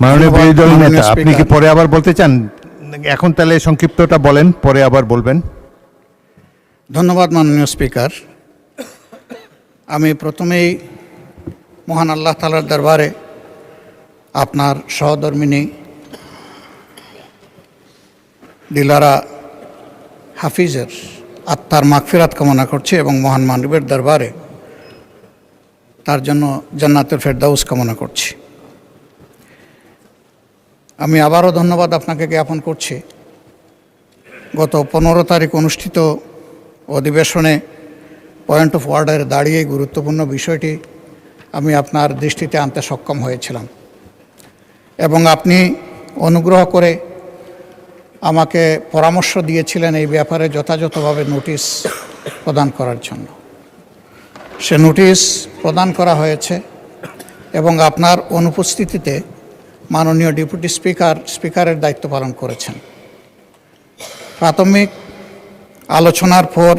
মাননীয় বিরোধী দল নেতা, আপনি কি পরে আবার বলতে চান? এখন তাহলে সংক্ষিপ্তটা বলেন, পরে আবার বলবেন। ধন্যবাদ মাননীয় স্পিকার। আমি প্রথমেই মহান আল্লাহ তাআলার দরবারে আপনার সহধর্মিনী দিলারা হাফিজের আত্মার মাগফিরাত কামনা করছি এবং মহান মানবের দরবারে তার জন্য জান্নাতুল ফেরদাউস কামনা করছি। আমি আবারও ধন্যবাদ আপনাকে জ্ঞাপন করছি। গত 15 তারিখ অনুষ্ঠিত অধিবেশনে পয়েন্ট অফ অর্ডারে দাঁড়িয়ে গুরুত্বপূর্ণ বিষয়টি আমি আপনার দৃষ্টিতে আনতে সক্ষম হয়েছিলাম এবং আপনি অনুগ্রহ করে আমাকে পরামর্শ দিয়েছিলেন এই ব্যাপারে যথাযথভাবে নোটিশ প্রদান করার জন্য। সে নোটিশ প্রদান করা হয়েছে এবং আপনার অনুপস্থিতিতে মাননীয় ডেপুটি স্পিকারের দায়িত্ব পালন করেছেন। প্রাথমিক আলোচনার পর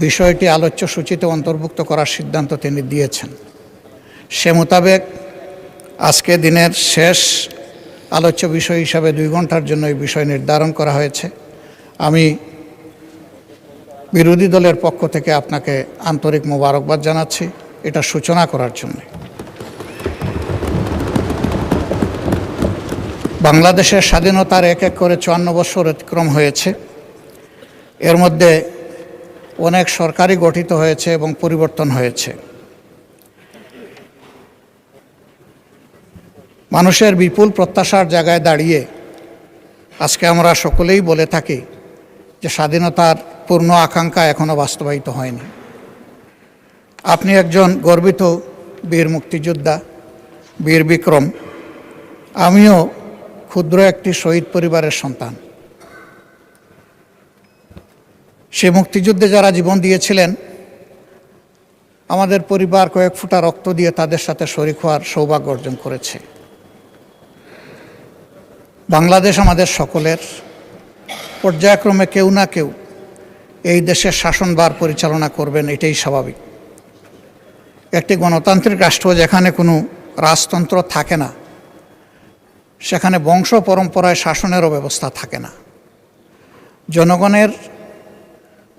বিষয়টি আলোচ্য সূচিতে অন্তর্ভুক্ত করার সিদ্ধান্ত তিনি দিয়েছেন। সে মোতাবেক আজকে দিনের শেষ আলোচ্য বিষয় হিসাবে 2 ঘন্টার জন্য এই বিষয় নির্ধারণ করা হয়েছে। আমি বিরোধী দলের পক্ষ থেকে আপনাকে আন্তরিক মোবারকবাদ জানাচ্ছি এটা সূচনা করার জন্য। বাংলাদেশের স্বাধীনতার এক এক করে 54 বছর অতিক্রম হয়েছে। এর মধ্যে অনেক সরকারই গঠিত হয়েছে এবং পরিবর্তন হয়েছে। মানুষের বিপুল প্রত্যাশার জায়গায় দাঁড়িয়ে আজকে আমরা সকলেই বলে থাকি যে স্বাধীনতার পূর্ণ আকাঙ্ক্ষা এখনও বাস্তবায়িত হয়নি। আপনি একজন গর্বিত বীর মুক্তিযোদ্ধা, বীর বিক্রম। আমিও ক্ষুদ্র একটি শহীদ পরিবারের সন্তান। সে মুক্তিযুদ্ধে যারা জীবন দিয়েছিলেন, আমাদের পরিবার কয়েক ফোঁটা রক্ত দিয়ে তাদের সাথে শরীক হওয়ার সৌভাগ্য অর্জন করেছে। বাংলাদেশ আমাদের সকলের। পর্যায়ক্রমে কেউ না কেউ এই দেশের শাসনভার পরিচালনা করবেন, এটাই স্বাভাবিক। একটি গণতান্ত্রিক রাষ্ট্র যেখানে কোনো রাজতন্ত্র থাকে না, সেখানে বংশ পরম্পরায় শাসনেরও ব্যবস্থা থাকে না। জনগণের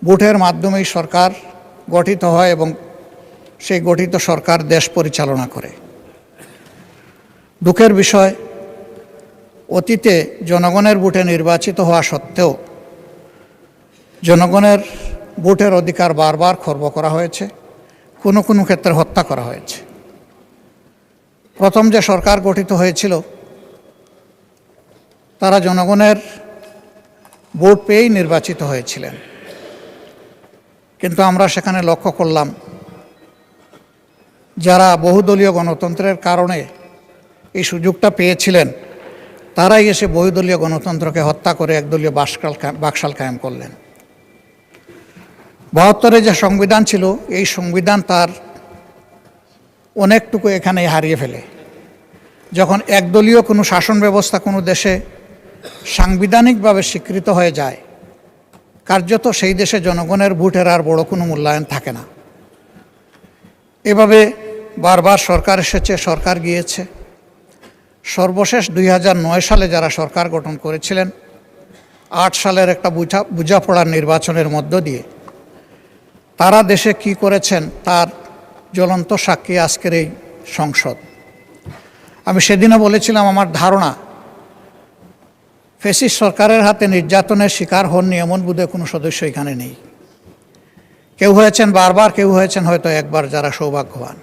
ভোটের মাধ্যমেই সরকার গঠিত হয় এবং সেই গঠিত সরকার দেশ পরিচালনা করে। দুঃখের বিষয়, অতীতে জনগণের ভোটে নির্বাচিত হওয়া সত্ত্বেও জনগণের ভোটের অধিকার বারবার খর্ব করা হয়েছে, কোনো কোনো ক্ষেত্রে হত্যা করা হয়েছে। প্রথম যে সরকার গঠিত হয়েছিল তারা জনগণের ভোট পেয়েই নির্বাচিত হয়েছিলেন, কিন্তু আমরা সেখানে লক্ষ্য করলাম যারা বহুদলীয় গণতন্ত্রের কারণে এই সুযোগটা পেয়েছিলেন তারাই এসে বহুদলীয় গণতন্ত্রকে হত্যা করে একদলীয় বাকশাল কায়েম করলেন। 72-এ যে সংবিধান ছিল, এই সংবিধান তার অনেকটুকু এখানেই হারিয়ে ফেলে। যখন একদলীয় কোনো শাসন ব্যবস্থা কোনো দেশে সাংবিধানিকভাবে স্বীকৃত হয়ে যায়, কার্যত সেই দেশে জনগণের ভোটের আর বড় কোনো মূল্যায়ন থাকে না। এভাবে বারবার সরকার এসেছে, সরকার গিয়েছে। সর্বশেষ 2009 সালে যারা সরকার গঠন করেছিলেন, 8 সালের একটা বোঝাপড়ার নির্বাচনের মধ্য দিয়ে তারা দেশে কি করেছেন তার জ্বলন্ত সাক্ষী আজকের এই সংসদ। আমি সেদিনও বলেছিলাম, আমার ধারণা ফ্যাসিস্ট সরকারের হাতে নির্যাতনের শিকার হননি এমন বোধহয় কোনো সদস্য এখানে নেই। কেউ হয়েছেন বারবার, কেউ হয়েছেন হয়তো একবার, যারা সৌভাগ্যবান।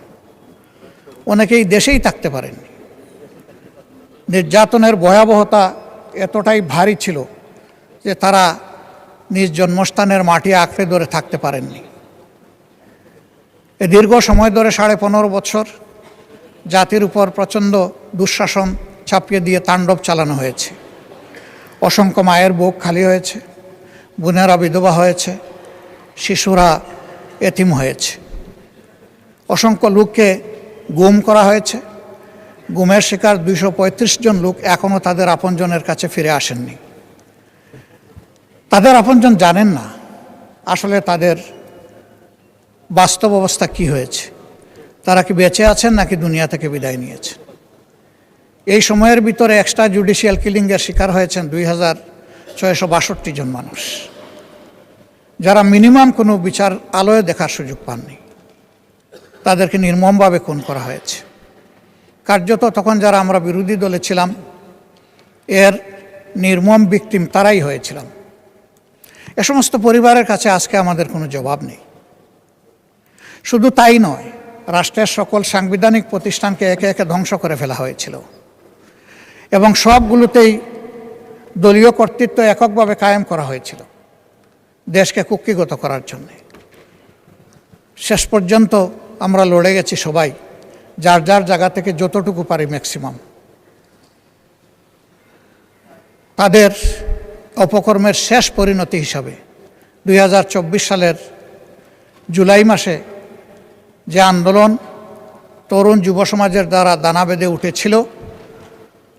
অনেকেই দেশেই থাকতে পারেননি। নির্যাতনের ভয়াবহতা এতটাই ভারী ছিল যে তারা নিজ জন্মস্থানের মাটি আঁকড়ে ধরে থাকতে পারেননি। এই দীর্ঘ সময় ধরে 15.5 বছর জাতির উপর প্রচণ্ড দুঃশাসন চাপিয়ে দিয়ে তাণ্ডব চালানো হয়েছে। অসংখ্য মায়ের বুক খালি হয়েছে, বোনেরা বিধবা হয়েছে, শিশুরা এতিম হয়েছে। অসংখ্য লোককে গুম করা হয়েছে। গুমের শিকার 235 জন লোক এখনও তাদের আপনজনের কাছে ফিরে আসেননি। তাদের আপনজন জানেন না আসলে তাদের বাস্তব অবস্থা কি হয়েছে, তারা কি বেঁচে আছেন নাকি দুনিয়া থেকে বিদায় নিয়েছেন। এই সময়ের ভিতরে এক্সট্রা জুডিশিয়াল কিলিংয়ের শিকার হয়েছেন 2662 জন মানুষ, যারা মিনিমাম কোনো বিচার আলোয় দেখার সুযোগ পাননি। তাদেরকে নির্মমভাবে খুন করা হয়েছে। কার্যত তখন যারা আমরা বিরোধী দলে ছিলাম, এর নির্মম ভিকটিম তারাই হয়েছিলাম। এ সমস্ত পরিবারের কাছে আজকে আমাদের কোনো জবাব নেই। শুধু তাই নয়, রাষ্ট্রের সকল সাংবিধানিক প্রতিষ্ঠানকে একে একে ধ্বংস করে ফেলা হয়েছিল এবং সবগুলোতেই দলীয় কর্তৃত্ব এককভাবে কায়েম করা হয়েছিল দেশকে কুক্ষিগত করার জন্য। শেষ পর্যন্ত আমরা লড়ে গেছি সবাই, যার যার জায়গা থেকে যতটুকু পারি ম্যাক্সিমাম। তাদের অপকর্মের শেষ পরিণতি হিসাবে 2024 সালের জুলাই মাসে যে আন্দোলন তরুণ যুব সমাজের দ্বারা দানা বেঁধে উঠেছিল,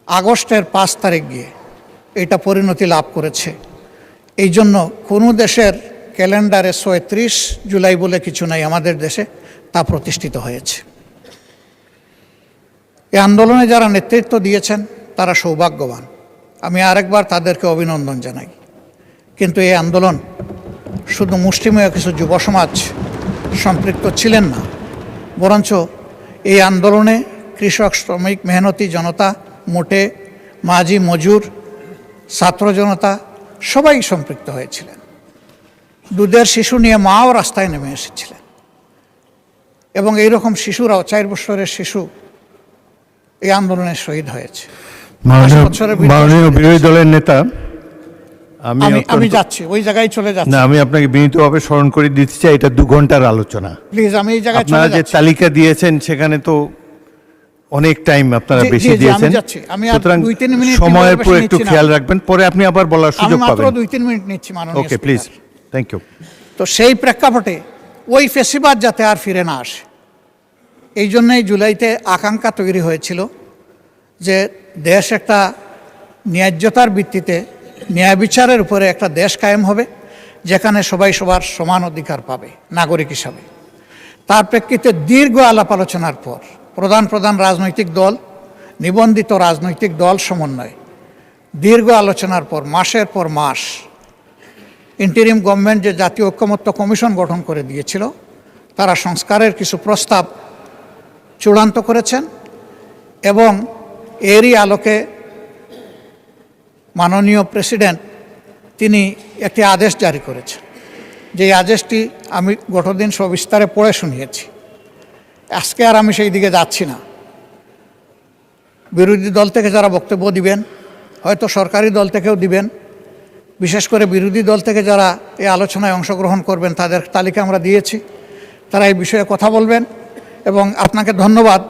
আগস্টের 5 তারিখ গিয়ে এটা পরিণতি লাভ করেছে। এই জন্য কোনো দেশের ক্যালেন্ডারে 36 জুলাই বলে কিছু নাই, আমাদের দেশে তা প্রতিষ্ঠিত হয়েছে। এই আন্দোলনে যারা নেতৃত্ব দিয়েছেন তারা সৌভাগ্যবান, আমি আরেকবার তাদেরকে অভিনন্দন জানাই। কিন্তু এই আন্দোলন শুধু মুষ্টিমেয় কিছু যুব সমাজ সম্পৃক্ত ছিলেন না, বরঞ্চ এই আন্দোলনে কৃষক, শ্রমিক, মেহনতি জনতা, মোটে, মাঝি, মজুর, ছাত্র জনতা সবাই সম্পৃক্ত হয়েছিলেন। দুধের শিশু নিয়ে মাও রাস্তায় নেমে এসেছিলেন এবং এইরকম শিশুরাও, 4 বছরের শিশু এই আন্দোলনে শহীদ হয়েছে। মাননীয় বিরোধী দলের নেতা, আমি যাচ্ছি ওই জায়গায় চলে যাচ্ছি। না, আমি আপনাকে বিনীতভাবে স্মরণ করে দিতে চাই, এটা 2 ঘন্টার আলোচনা। প্লিজ, আমি এই জায়গায় আপনারা যে তালিকা দিয়েছেন সেখানে তো অনেক টাইম আপনারা বেশি দিয়েছেন, সুতরাং সময়ের উপর একটু খেয়াল রাখবেন। পরে আপনি আবার বলার সুযোগ পাবেন। মাত্র 2-3 মিনিট নিচ্ছি মাননীয়। ওকে, প্লিজ, থ্যাংক ইউ। তো সেই প্রেক্ষাপটে ওই ফেসিবাদ যাতে আর ফিরে না আসে, এই জন্যই জুলাইতে আকাঙ্ক্ষা তৈরি হয়েছিল যে দেশ একটা ন্যায্যতার ভিত্তিতে, ন্যায় বিচারের উপরে একটা দেশ কায়েম হবে, যেখানে সবাই সবার সমান অধিকার পাবে নাগরিক হিসাবে। তার প্রেক্ষিতে দীর্ঘ আলাপ আলোচনার পর প্রধান প্রধান রাজনৈতিক দল, নিবন্ধিত রাজনৈতিক দল সমন্বয়ে দীর্ঘ আলোচনার পর মাসের পর মাস ইন্টারিম গভর্নমেন্ট যে জাতীয় ঐক্যমত্য কমিশন গঠন করে দিয়েছিল, তারা সংস্কারের কিছু প্রস্তাব চূড়ান্ত করেছেন এবং এরই আলোকে মাননীয় প্রেসিডেন্ট তিনি একটি আদেশ জারি করেছেন। যে আদেশটি আমি গতদিন সবিস্তারে পড়ে শুনিয়েছি, আজকে আর আমি সেই দিকে যাচ্ছি না। বিরোধী দল থেকে যারা বক্তব্য দিবেন, হয়তো সরকারি দল থেকেও দিবেন, বিশেষ করে বিরোধী দল থেকে যারা এই আলোচনায় অংশগ্রহণ করবেন তাদের তালিকা আমরা দিয়েছি, তারা এই বিষয়ে কথা বলবেন। এবং আপনাকে ধন্যবাদ,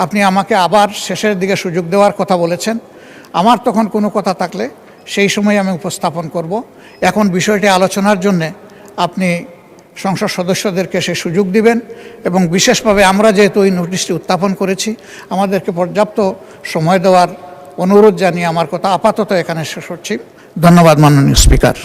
আপনি আমাকে আবার শেষের দিকে সুযোগ দেওয়ার কথা বলেছেন। আমার তখন কোনো কথা থাকলে সেই সময় আমি উপস্থাপন করব। এখন বিষয়টি আলোচনার জন্যে আপনি সংসদ সদস্যদেরকে সে সুযোগ দিবেন এবং বিশেষভাবে আমরা যেহেতু এই নোটিশটি উত্থাপন করেছি, আমাদেরকে পর্যাপ্ত সময় দেওয়ার অনুরোধ জানিয়ে আমার কথা আপাতত এখানে শেষ করছি। ধন্যবাদ মাননীয় স্পিকার।